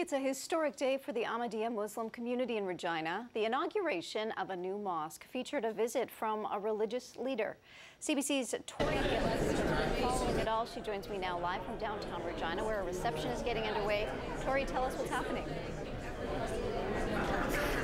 It's a historic day for the Ahmadiyya Muslim community in Regina. The inauguration of a new mosque featured a visit from a religious leader. CBC's Tori Gillis following it all. She joins me now live from downtown Regina, where a reception is getting underway. Tori, tell us what's happening.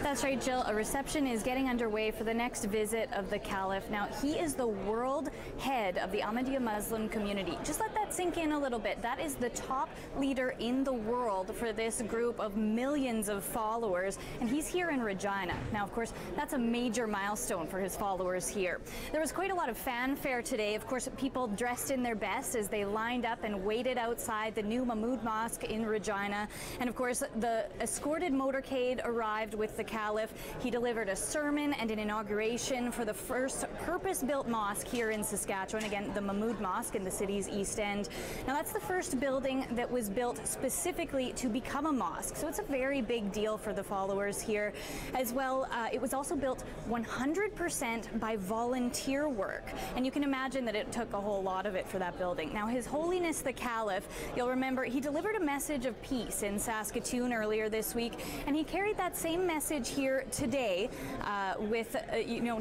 That's right, Jill. A reception is getting underway for the next visit of the Caliph. Now, he is the world head of the Ahmadiyya Muslim community. Just let that sink in a little bit. That is the top leader in the world for this group of millions of followers, and he's here in Regina. Now, of course, that's a major milestone for his followers here. There was quite a lot of fanfare today. Of course, people dressed in their best as they lined up and waited outside the new Mahmood Mosque in Regina. And of course, the escorted motorcade arrived with the Caliph. He delivered a sermon and an inauguration for the first purpose-built mosque here in Saskatchewan. Again, the Mahmood Mosque in the city's East End. Now, that's the first building that was built specifically to become a mosque, so it's a very big deal for the followers here. As well, it was also built 100% by volunteer work, and you can imagine that it took a whole lot of it for that building. Now, His Holiness the Caliph, you'll remember, he delivered a message of peace in Saskatoon earlier this week, and he carried that same message here today with,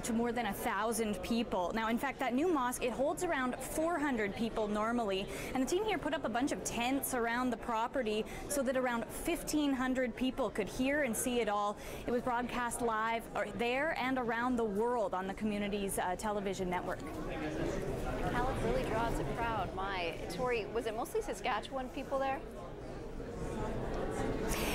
to more than 1,000 people. Now, in fact, that new mosque, it holds around 400 people normally, and the team here put up a bunch of tents around the property so that around 1,500 people could hear and see it all. It was broadcast live there and around the world on the community's television network. The Caliph really draws a crowd. My, Tori, was it mostly Saskatchewan people there?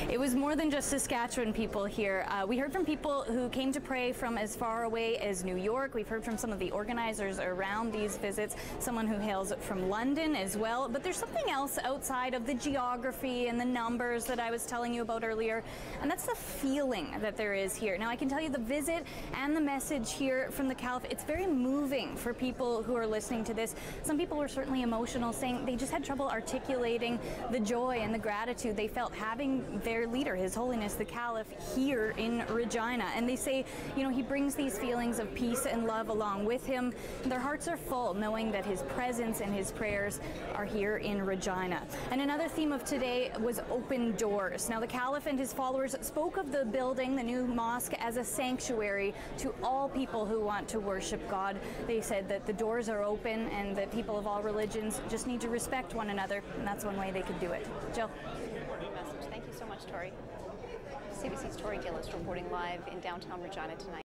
It was more than just Saskatchewan people here. We heard from people who came to pray from as far away as New York. We've heard from some of the organizers around these visits, someone who hails from London as well. But there's something else outside of the geography and the numbers that I was telling you about earlier, and that's the feeling that there is here. Now, I can tell you the visit and the message here from the Caliph, it's very moving for people who are listening to this. Some people were certainly emotional, saying they just had trouble articulating the joy and the gratitude they felt having their leader, His Holiness the Caliph, here in Regina. And they say, he brings these feelings of peace and love along with him. Their hearts are full knowing that his presence and his prayers are here in Regina. And another theme of today was open doors. Now, the Caliph and his followers spoke of the building, the new mosque, as a sanctuary to all people who want to worship God. They said that the doors are open and that people of all religions just need to respect one another, and that's one way they could do it. Jill. Thank you so much, Tori. CBC's Tori Gillis reporting live in downtown Regina tonight.